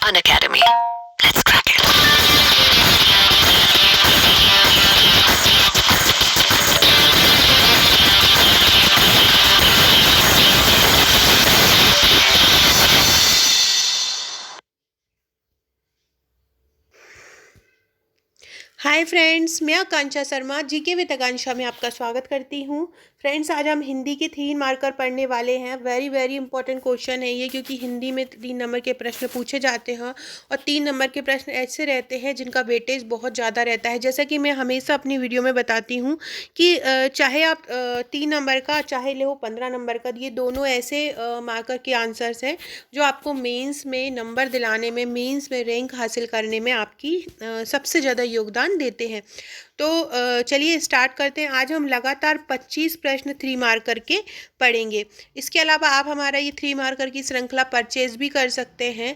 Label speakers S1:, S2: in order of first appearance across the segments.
S1: Unacademy. Let's crack it.
S2: Hi friends, मैं आकांक्षा Sharma GK with आकांक्षा में आपका स्वागत करती हूँ। फ्रेंड्स, आज हम हिंदी के 3 मार्कर पढ़ने वाले हैं। वेरी इंपॉर्टेंट क्वेश्चन है ये, क्योंकि हिंदी में 3 नंबर के प्रश्न पूछे जाते हैं और 3 नंबर के प्रश्न ऐसे रहते हैं जिनका वेटेज बहुत ज़्यादा रहता है। जैसा कि मैं हमेशा अपनी वीडियो में बताती हूँ कि चाहे आप 3 नंबर का चाहे ले हो 15 नंबर का, ये दोनों ऐसे मार्कर के आंसर्स हैं जो आपको मेंस में नंबर दिलाने में, मेंस में रैंक हासिल करने में आपकी सबसे ज़्यादा योगदान देते हैं। तो चलिए स्टार्ट करते हैं। आज हम लगातार 25 प्रश्न 3 मार्कर के पढ़ेंगे। इसके अलावा आप हमारा ये 3 मार्कर की श्रृंखला परचेज भी कर सकते हैं,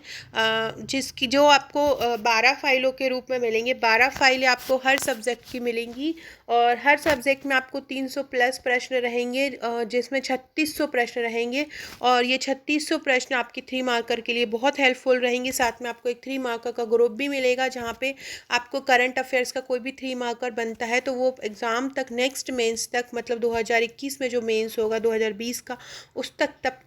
S2: जिसकी जो आपको 12 फाइलों के रूप में मिलेंगे। 12 फाइलें आपको हर सब्जेक्ट की मिलेंगी और हर सब्जेक्ट में आपको 300 प्लस प्रश्न रहेंगे, जिसमें 3600 प्रश्न रहेंगे और ये 3600 प्रश्न आपकी 3 मार्कर के लिए बहुत हेल्पफुल रहेंगे। साथ में आपको एक 3 मार्कर का ग्रुप भी मिलेगा, जहाँ पे आपको करंट अफेयर्स का कोई भी 3 मार्कर बनता है तो वो एग्ज़ाम तक, नेक्स्ट मेंस तक, मतलब 2021 में जो मेंस होगा 2020 का, उस तक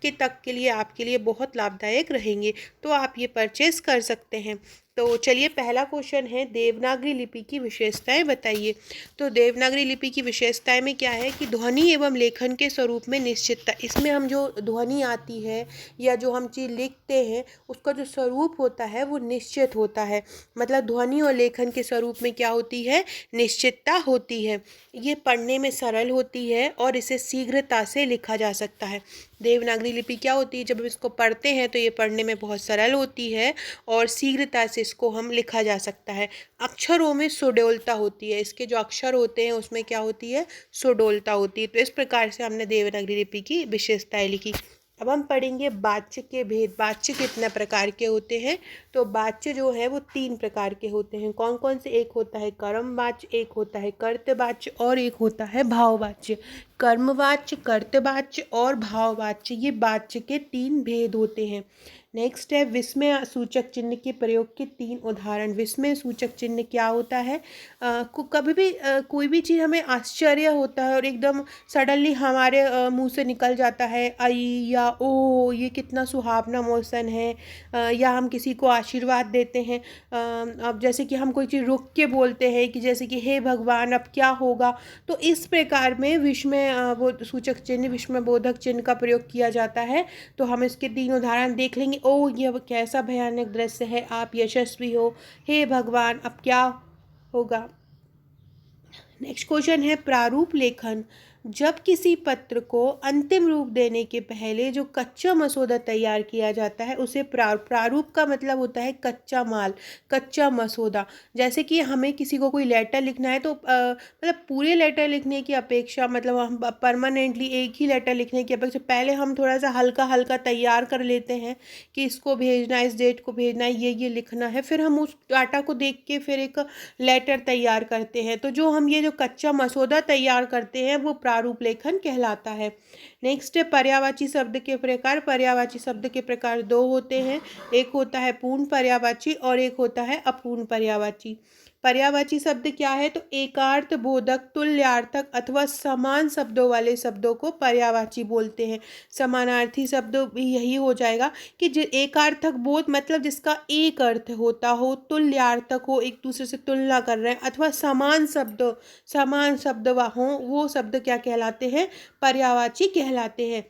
S2: के लिए आपके लिए बहुत लाभदायक रहेंगे। तो आप ये परचेज कर सकते हैं। तो चलिए, पहला क्वेश्चन है, देवनागरी लिपि की विशेषताएं बताइए। तो देवनागरी लिपि की विशेषताएं में क्या है कि ध्वनि एवं लेखन के स्वरूप में निश्चितता। इसमें हम जो ध्वनि आती है या जो हम चीज़ लिखते हैं उसका जो स्वरूप होता है वो निश्चित होता है। मतलब ध्वनि और लेखन के स्वरूप में क्या होती है, निश्चितता होती है। ये पढ़ने में सरल होती है और इसे शीघ्रता से लिखा जा सकता है। देवनागरी लिपि क्या होती है, जब हम इसको पढ़ते हैं तो ये पढ़ने में बहुत सरल होती है और शीघ्रता से इसको हम लिखा जा सकता है। अक्षरों में सुडौलता होती है, इसके जो अक्षर होते हैं उसमें क्या होती है, सुडौलता होती है। तो इस प्रकार से हमने देवनागरी लिपि की विशेषताएं लिखी। अब हम पढ़ेंगे वाच्य के भेद। वाच्य कितने प्रकार के होते हैं। तो वाच्य जो है वो 3 प्रकार के होते हैं। कौन कौन से? एक होता है कर्मवाच्य, एक होता है कर्तवाच्य और एक होता है भाववाच्य। कर्मवाच्य, कर्तवाच्य और भाववाच्य, ये वाच्य के 3 भेद होते हैं। नेक्स्ट है विस्मय सूचक चिन्ह के प्रयोग के 3 उदाहरण। विस्मय सूचक चिन्ह क्या होता है? कभी भी कोई भी चीज़ हमें आश्चर्य होता है और एकदम सडनली हमारे मुंह से निकल जाता है आई या ओ, ये कितना सुहावना मौसम है। या हम किसी को आशीर्वाद देते हैं, अब जैसे कि हम कोई चीज़ रुक के बोलते हैं कि जैसे कि हे भगवान अब क्या होगा। तो इस प्रकार में विस्मय वो सूचक चिन्ह, विस्मय बोधक चिन्ह का प्रयोग किया जाता है। तो हम इसके 3 उदाहरण देख लेंगे। ओ, यह कैसा भयानक दृश्य है, आप यशस्वी हो, हे भगवान अब क्या होगा। नेक्स्ट क्वेश्चन है प्रारूप लेखन। जब किसी पत्र को अंतिम रूप देने के पहले जो कच्चा मसौदा तैयार किया जाता है उसे प्रारूप का मतलब होता है कच्चा माल, कच्चा मसौदा। जैसे कि हमें किसी को कोई लेटर लिखना है तो मतलब पूरे लेटर लिखने की अपेक्षा, मतलब हम परमानेंटली एक ही लेटर लिखने की अपेक्षा पहले हम थोड़ा सा हल्का हल्का तैयार कर लेते हैं कि इसको भेजना है, इस डेट को भेजना है, ये लिखना है। फिर हम उस डाटा को देख के फिर एक लेटर तैयार करते हैं। तो जो हम ये जो कच्चा मसौदा तैयार करते हैं वो प्रारूप लेखन कहलाता है। नेक्स्ट है पर्यायवाची शब्द के प्रकार। पर्यायवाची शब्द के प्रकार 2 होते हैं, एक होता है पूर्ण पर्यायवाची और एक होता है अपूर्ण पर्यायवाची। पर्यायवाची शब्द क्या है? तो एकार्थ बोधक, तुल्यार्थक अथवा समान शब्दों वाले शब्दों को पर्यायवाची बोलते हैं। समानार्थी शब्द भी यही हो जाएगा कि जो एकार्थक बोध मतलब जिसका एक अर्थ होता हो, तुल्यार्थक हो, एक दूसरे से तुलना कर रहे हैं, अथवा समान शब्द हों, वो शब्द क्या कहलाते हैं? पर्यायवाची कहलाते हैं।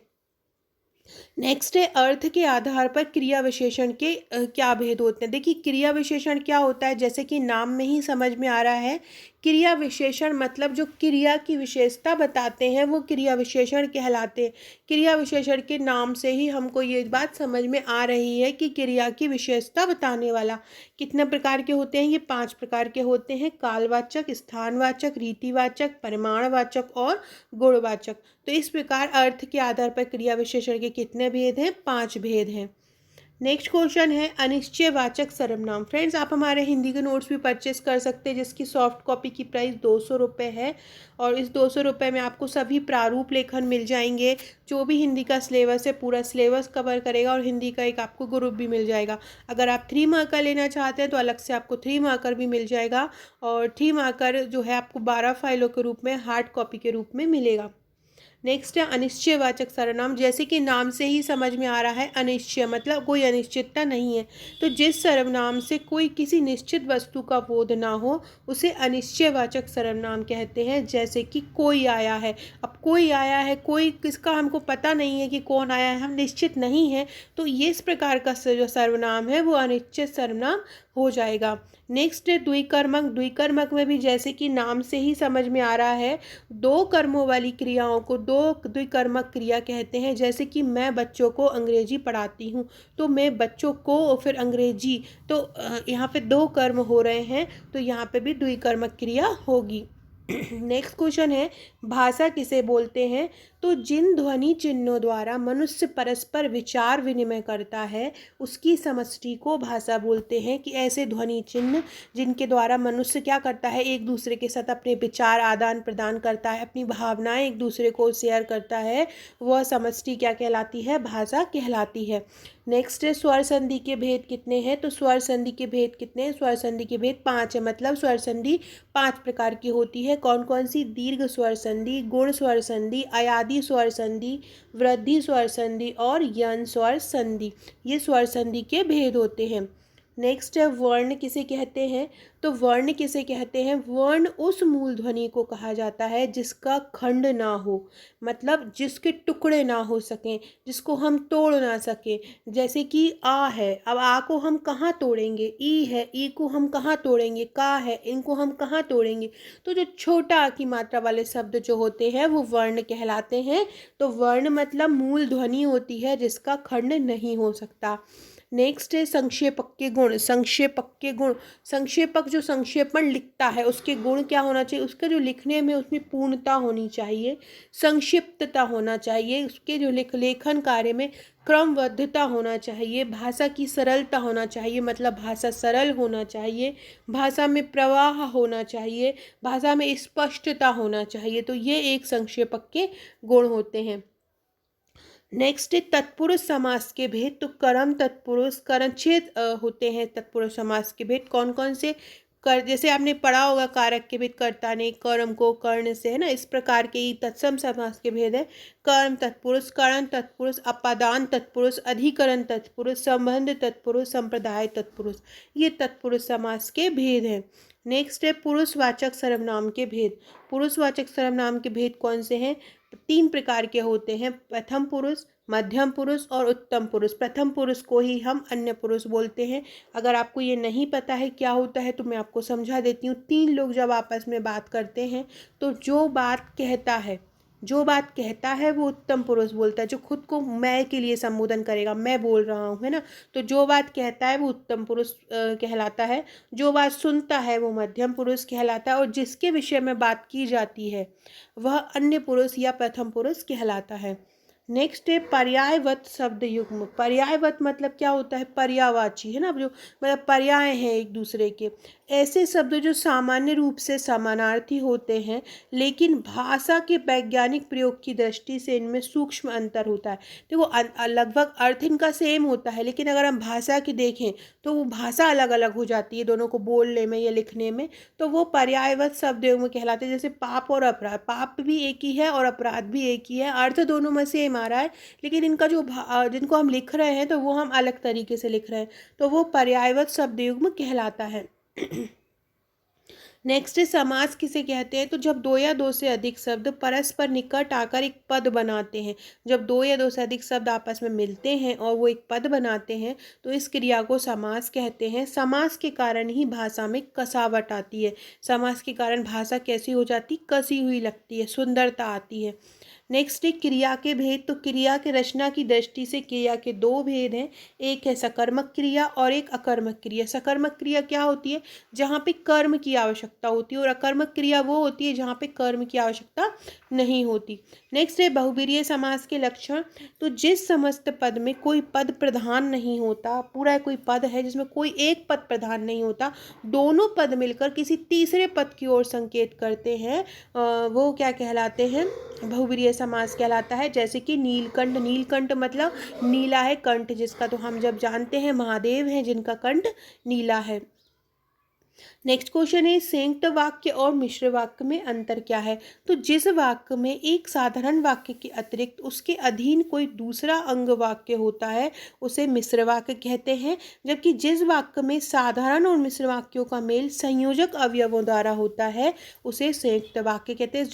S2: नेक्स्ट है अर्थ के आधार पर क्रिया विशेषण के क्या भेद होते हैं। देखिए, क्रिया विशेषण क्या होता है, जैसे कि नाम में ही समझ में आ रहा है। क्रिया विशेषण मतलब जो क्रिया की विशेषता बताते हैं वो क्रिया विशेषण कहलाते हैं। क्रिया विशेषण के नाम से ही हमको ये बात समझ में आ रही है कि क्रिया की विशेषता बताने वाला। कितने प्रकार के होते हैं? ये 5 प्रकार के होते हैं। कालवाचक, स्थानवाचक, रीतिवाचक, परिमाणवाचक और गुणवाचक। तो इस प्रकार अर्थ के आधार पर क्रिया विशेषण के कितने भेद हैं? 5 भेद हैं। नेक्स्ट क्वेश्चन है अनिश्चयवाचक सर्वनाम। फ्रेंड्स, आप हमारे हिंदी के नोट्स भी परचेस कर सकते हैं जिसकी सॉफ्ट कॉपी की प्राइस 200 रुपये है और इस 200 रुपये में आपको सभी प्रारूप लेखन मिल जाएंगे। जो भी हिंदी का सिलेबस है पूरा सिलेबस कवर करेगा और हिंदी का एक आपको ग्रुप भी मिल जाएगा। अगर आप 3 मार्कर लेना चाहते हैं तो अलग से आपको 3 मार्कर भी मिल जाएगा और 3 मार्कर जो है आपको 12 फाइलों के रूप में हार्ड कॉपी के रूप में मिलेगा। नेक्स्ट है अनिश्चयवाचक सर्वनाम। जैसे कि नाम से ही समझ में आ रहा है, अनिश्चय मतलब कोई अनिश्चितता नहीं है। तो जिस सर्वनाम से कोई किसी निश्चित वस्तु का बोध ना हो उसे अनिश्चयवाचक सर्वनाम कहते हैं। जैसे कि कोई आया है, अब कोई आया है, कोई किसका हमको पता नहीं है कि कौन आया है, हम निश्चित नहीं है, तो ये इस प्रकार का जो सर्वनाम है वो अनिश्चित सर्वनाम हो जाएगा। नेक्स्ट है द्विकर्मक। द्विकर्मक में भी जैसे कि नाम से ही समझ में आ रहा है, दो कर्मों वाली क्रियाओं को दो द्विकर्मक क्रिया कहते हैं। जैसे कि मैं बच्चों को अंग्रेजी पढ़ाती हूँ, तो मैं बच्चों को और फिर अंग्रेजी, तो यहाँ पे दो कर्म हो रहे हैं, तो यहाँ पे भी द्विकर्मक क्रिया होगी। नेक्स्ट क्वेश्चन है भाषा किसे बोलते हैं। तो जिन ध्वनि चिन्हों द्वारा मनुष्य परस्पर विचार विनिमय करता है उसकी समष्टि को भाषा बोलते हैं। कि ऐसे ध्वनि चिन्ह जिनके द्वारा मनुष्य क्या करता है, एक दूसरे के साथ अपने विचार आदान प्रदान करता है, अपनी भावनाएं एक दूसरे को शेयर करता है, वह समष्टि क्या कहलाती है, भाषा कहलाती है। नेक्स्ट है स्वर संधि के भेद कितने हैं। तो स्वर संधि के भेद कितने हैं, स्वर संधि के भेद 5 है। मतलब स्वर संधि 5 प्रकार की होती है। कौन कौन सी, दीर्घ स्वर संधि, गुण स्वर संधि, अयादि स्वर संधि, वृद्धि स्वर संधि और यन स्वर संधि, ये स्वर संधि के भेद होते हैं। नेक्स्ट है वर्ण किसे कहते हैं। तो वर्ण किसे कहते हैं, वर्ण उस मूल ध्वनि को कहा जाता है जिसका खंड ना हो, मतलब जिसके टुकड़े ना हो सकें, जिसको हम तोड़ ना सकें। जैसे कि आ है, अब आ को हम कहाँ तोड़ेंगे, ई है, ई को हम कहाँ तोड़ेंगे, का है, इनको हम कहाँ तोड़ेंगे। तो जो छोटा आ की मात्रा वाले शब्द जो होते हैं वो वर्ण कहलाते हैं। तो वर्ण मतलब मूल ध्वनि होती है जिसका खंड नहीं हो सकता। नेक्स्ट है संक्षेपक के गुण। संक्षेपक के गुण, संक्षेपक जो संक्षेपण लिखता है उसके गुण क्या होना चाहिए, उसका जो लिखने में उसमें पूर्णता होनी चाहिए, संक्षिप्तता होना चाहिए, उसके जो लेखन कार्य में क्रमबद्धता होना चाहिए, भाषा की सरलता होना चाहिए, मतलब भाषा सरल होना चाहिए, भाषा में प्रवाह होना चाहिए, भाषा में स्पष्टता होना चाहिए। तो ये एक संक्षेपक के गुण होते हैं। नेक्स्ट है तत्पुरुष समास के भेद। तो कर्म तत्पुरुष कर्णच्छेद होते हैं तत्पुरुष समास के भेद। कौन कौन से, कर जैसे आपने पढ़ा होगा कारक के भेद, कर्ता ने कर्म को कर्ण से, है ना, इस प्रकार के ही तत्सम समास के भेद है। कर्म तत्पुरुष, करण तत्पुरुष, अपादान तत्पुरुष, अधिकरण तत्पुरुष, संबंध तत्पुरुष, संप्रदाय तत्पुरुष, ये तत्पुरुष समास के भेद हैं। नेक्स्ट है पुरुषवाचक सर्वनाम के भेद। पुरुषवाचक सर्वनाम के भेद कौन से हैं, 3 प्रकार के होते हैं, प्रथम पुरुष, मध्यम पुरुष और उत्तम पुरुष। प्रथम पुरुष को ही हम अन्य पुरुष बोलते हैं। अगर आपको ये नहीं पता है क्या होता है तो मैं आपको समझा देती हूँ। 3 लोग जब आपस में बात करते हैं तो जो बात कहता है वो उत्तम पुरुष बोलता है, जो खुद को मैं के लिए संबोधन करेगा, मैं बोल रहा हूँ, है ना, तो जो बात कहता है वो उत्तम पुरुष कहलाता है। जो बात सुनता है वो मध्यम पुरुष कहलाता है और जिसके विषय में बात की जाती है वह अन्य पुरुष या प्रथम पुरुष कहलाता है। नेक्स्ट है पर्यायवत शब्द युग्म। पर्यायवत मतलब क्या होता है, पर्यायवाची, है ना, जो मतलब पर्याय हैं एक दूसरे के, ऐसे शब्द जो सामान्य रूप से समानार्थी होते हैं लेकिन भाषा के वैज्ञानिक प्रयोग की दृष्टि से इनमें सूक्ष्म अंतर होता है। देखो लगभग अर्थ इनका सेम होता है लेकिन अगर हम भाषा की देखें तो वो भाषा अलग अलग हो जाती है दोनों को बोलने में या लिखने में, तो वो पर्यायवत शब्द युग्म कहलाते हैं। जैसे पाप और अपराध, पाप भी एक ही है और अपराध भी एक ही है, अर्थ दोनों में सेम आ रहा है लेकिन इनका जो जिनको हम लिख रहे हैं तो वो हम अलग तरीके से लिख रहे हैं, तो वो पर्यायवत शब्द युग्म कहलाता है। नेक्स्ट समास किसे कहते हैं। तो जब 2 या 2 से अधिक शब्द परस्पर निकट आकर एक पद बनाते हैं, जब 2 या 2 से अधिक शब्द आपस में मिलते हैं और वो एक पद बनाते हैं तो इस क्रिया को समास कहते हैं। समास के कारण ही भाषा में कसावट आती है। समास के कारण भाषा कैसी हो जाती, कसी हुई लगती है, सुंदरता आती है। नेक्स्ट है क्रिया के भेद। तो क्रिया के रचना की दृष्टि से क्रिया के दो भेद हैं, एक है सकर्मक क्रिया और एक अकर्मक क्रिया। सकर्मक क्रिया क्या होती है? जहाँ पे कर्म की आवश्यकता होती है, और अकर्मक क्रिया वो होती है जहाँ पे कर्म की आवश्यकता नहीं होती। नेक्स्ट है बहुवीर्य समास के लक्षण। तो जिस समस्त पद में कोई पद प्रधान नहीं होता, पूरा कोई पद है जिसमें कोई एक पद प्रधान नहीं होता, दोनों पद मिलकर किसी तीसरे पद की ओर संकेत करते हैं, वो क्या कहलाते हैं? बहुवीर्य समास कहलाता है। जैसे कि नीलकंठ। नीलकंठ मतलब नीला है कंठ जिसका, तो हम जब जानते हैं महादेव हैं जिनका कंठ नीला है। नेक्स्ट क्वेश्चन है संयुक्त वाक्य और मिश्र वाक्य में अंतर क्या है? तो जिस वाक्य में एक साधारण वाक्य के अतिरिक्त उसके अधीन कोई दूसरा अंग वाक्य होता है उसे मिश्र वाक्य कहते हैं, जबकि जिस वाक्य में साधारण और मिश्र वाक्यों का मेल संयोजक अवयवों द्वारा होता है उसे संयुक्त वाक्य कहते हैं।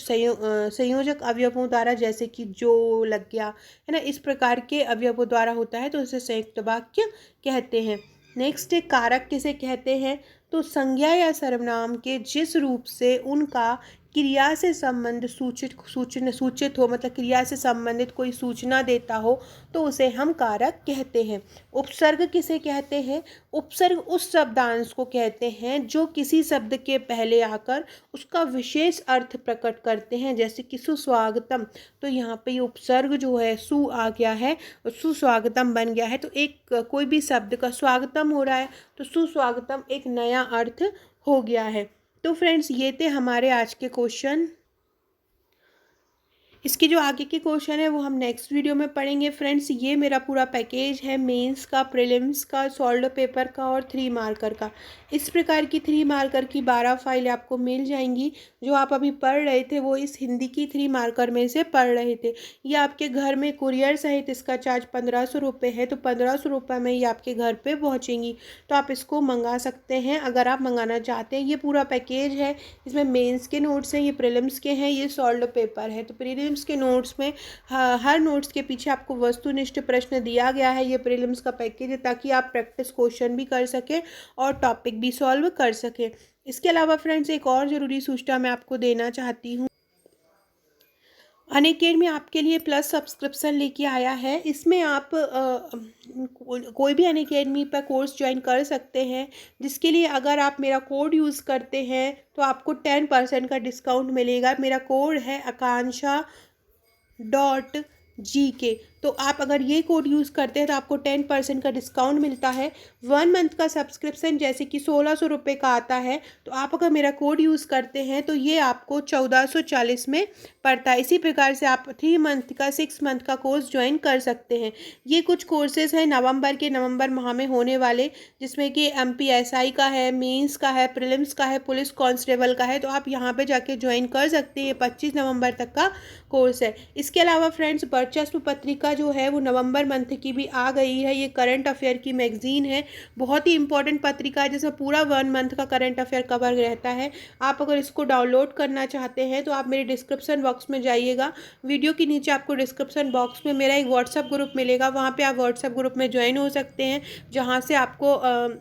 S2: संयोजक अवयवों द्वारा, जैसे कि जो लग गया है ना, इस प्रकार के अवयवों द्वारा होता है तो उसे संयुक्त वाक्य कहते हैं। नेक्स्ट कारक किसे कहते हैं? तो संज्ञा या सर्वनाम के जिस रूप से उनका क्रिया से संबंध सूचित हो, मतलब क्रिया से संबंधित कोई सूचना देता हो, तो उसे हम कारक कहते हैं। उपसर्ग किसे कहते हैं? उपसर्ग उस शब्दांश को कहते हैं जो किसी शब्द के पहले आकर उसका विशेष अर्थ प्रकट करते हैं, जैसे कि सुस्वागतम। तो यहाँ पे उपसर्ग जो है सु आ गया है, सुस्वागतम बन गया है, तो एक कोई भी शब्द का स्वागतम हो रहा है तो सुस्वागतम एक नया अर्थ हो गया है। तो फ्रेंड्स ये थे हमारे आज के क्वेश्चन। इसके जो आगे के क्वेश्चन है वो हम नेक्स्ट वीडियो में पढ़ेंगे। फ्रेंड्स ये मेरा पूरा पैकेज है मेंस का, प्रीलिम्स का, सॉल्व पेपर का और 3 मार्कर का। इस प्रकार की 3 मार्कर की 12 फाइल आपको मिल जाएंगी। जो आप अभी पढ़ रहे थे वो इस हिंदी की 3 मार्कर में से पढ़ रहे थे। ये आपके घर में कुरियर सहित इसका चार्ज 1500 रुपये है, तो 1500 रुपये में ये आपके घर पे पहुँचेंगी। तो आप इसको मंगा सकते हैं अगर आप मंगाना चाहते हैं। ये पूरा पैकेज है, इसमें मेंस के नोट्स हैं, ये प्रीलिम्स के हैं, ये सॉल्व पेपर है। तो प्रीलिम्स के नोट्स में हर नोट्स के पीछे आपको वस्तुनिष्ठ प्रश्न दिया गया है। ये प्रीलिम्स का पैकेज है ताकि आप प्रैक्टिस क्वेश्चन भी कर सकें और टॉपिक भी सॉल्व कर सकें। इसके अलावा फ्रेंड्स एक और ज़रूरी सूचना मैं आपको देना चाहती हूँ। अनअकैडमी आपके लिए प्लस सब्सक्रिप्शन लेके आया है। इसमें आप कोई भी अनअकैडमी पर कोर्स ज्वाइन कर सकते हैं, जिसके लिए अगर आप मेरा कोड यूज़ करते हैं तो आपको 10% का डिस्काउंट मिलेगा। मेरा कोड है आकांक्षा.GK। तो आप अगर ये कोड यूज़ करते हैं तो आपको 10% का डिस्काउंट मिलता है। 1 मंथ का सब्सक्रिप्शन जैसे कि 1600 रुपये का आता है, तो आप अगर मेरा कोड यूज़ करते हैं तो ये आपको 1440 में पड़ता है। इसी प्रकार से आप 3 मंथ का 6 मंथ का कोर्स ज्वाइन कर सकते हैं। ये कुछ कोर्सेज़ हैं नवंबर माह में होने वाले, जिसमें कि MPSI का है, मेंस का है, प्रीलिम्स का है, पुलिस कांस्टेबल का है। तो आप यहाँ पे जाके ज्वाइन कर सकते हैं। 25 नवंबर तक का कोर्स है। इसके अलावा फ्रेंड्स वर्चस्व पत्रिका जो है वो नवंबर मंथ की भी आ गई है। ये करंट अफेयर की मैगजीन है, बहुत ही इंपॉर्टेंट पत्रिका है जिसमें पूरा 1 मंथ का करंट अफेयर कवर रहता है। आप अगर इसको डाउनलोड करना चाहते हैं तो आप मेरे डिस्क्रिप्शन बॉक्स में जाइएगा। वीडियो के नीचे आपको डिस्क्रिप्शन बॉक्स में मेरा एक व्हाट्सएप ग्रुप मिलेगा, वहाँ पर आप व्हाट्सएप ग्रुप में ज्वाइन हो सकते हैं, जहाँ से आपको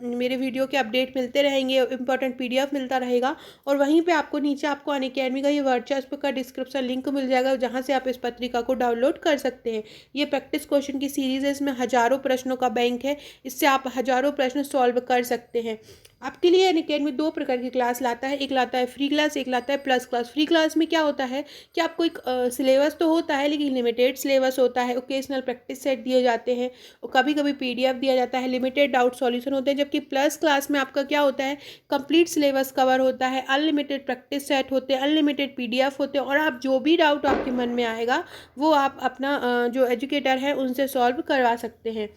S2: मेरे वीडियो के अपडेट मिलते रहेंगे, इंपॉर्टेंट PDF मिलता रहेगा। और वहीं पर आपको नीचे आपको अनअकैडमी का ये वर्चस्व का डिस्क्रिप्शन लिंक मिल जाएगा, जहाँ से आप इस पत्रिका को डाउनलोड कर सकते हैं। ये प्रैक्टिस क्वेश्चन की सीरीज़ है, इसमें हज़ारों प्रश्नों का बैंक है, इससे आप हज़ारों प्रश्न सॉल्व कर सकते हैं। आपके लिए अनअकैडमी 2 प्रकार की क्लास लाता है, एक लाता है फ्री क्लास, एक लाता है प्लस क्लास। फ्री क्लास में क्या होता है कि आपको एक सिलेबस तो होता है लेकिन लिमिटेड सिलेबस होता है, ओकेजनल प्रैक्टिस सेट दिए जाते हैं और कभी कभी PDF दिया जाता है, लिमिटेड डाउट सॉल्यूशन होते हैं। जबकि प्लस क्लास में आपका क्या होता है, कंप्लीट सिलेबस कवर होता है, अनलिमिटेड प्रैक्टिस सेट होते हैं, अनलिमिटेड PDF होते हैं, और आप जो भी डाउट आपके मन में आएगा वो आप अपना जो एजुकेटर है उनसे सॉल्व करवा सकते हैं।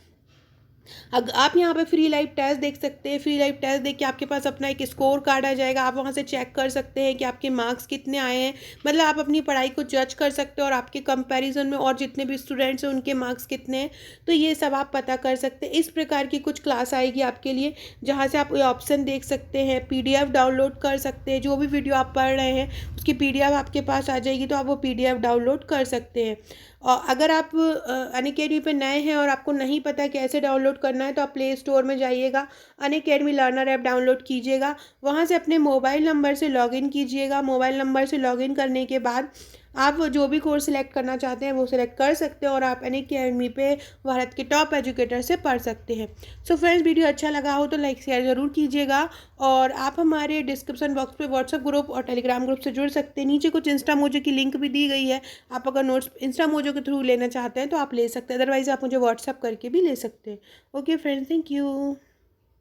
S2: आप यहाँ पे फ्री लाइव टेस्ट देख सकते हैं। फ्री लाइव टेस्ट देख के आपके पास अपना एक स्कोर कार्ड आ जाएगा, आप वहाँ से चेक कर सकते हैं कि आपके मार्क्स कितने आए हैं। मतलब आप अपनी पढ़ाई को जज कर सकते हैं और आपके कंपैरिजन में और जितने भी स्टूडेंट्स हैं उनके मार्क्स कितने हैं, तो ये सब आप पता कर सकते हैं। इस प्रकार की कुछ क्लास आएगी आपके लिए, जहाँ से आप ये ऑप्शन देख सकते हैं, PDF डाउनलोड कर सकते हैं। जो भी वीडियो आप पढ़ रहे हैं उसकी PDF आपके पास आ जाएगी, तो आप वो PDF डाउनलोड कर सकते हैं। और अगर आप अनअकैडमी पे नए हैं और आपको नहीं पता कैसे डाउनलोड करना है, तो आप प्ले स्टोर में जाइएगा, अनअकैडमी लर्नर ऐप डाउनलोड कीजिएगा, वहाँ से अपने मोबाइल नंबर से लॉगिन कीजिएगा। मोबाइल नंबर से लॉगिन करने के बाद आप जो भी कोर्स सिलेक्ट करना चाहते हैं वो सिलेक्ट कर सकते हैं और आप अनअकैडमी पे भारत के टॉप एजुकेटर से पढ़ सकते हैं। सो फ्रेंड्स, वीडियो अच्छा लगा हो तो लाइक शेयर ज़रूर कीजिएगा और आप हमारे डिस्क्रिप्शन बॉक्स पे व्हाट्सएप ग्रुप और टेलीग्राम ग्रुप से जुड़ सकते हैं। नीचे कुछ इंस्टा मोजो की लिंक भी दी गई है, आप अगर नोट्स इंस्टा मोजो के थ्रू लेना चाहते हैं तो आप ले सकते हैं, अदरवाइज़ आप मुझे व्हाट्सएप करके भी ले सकते हैं। Okay friends, thank you.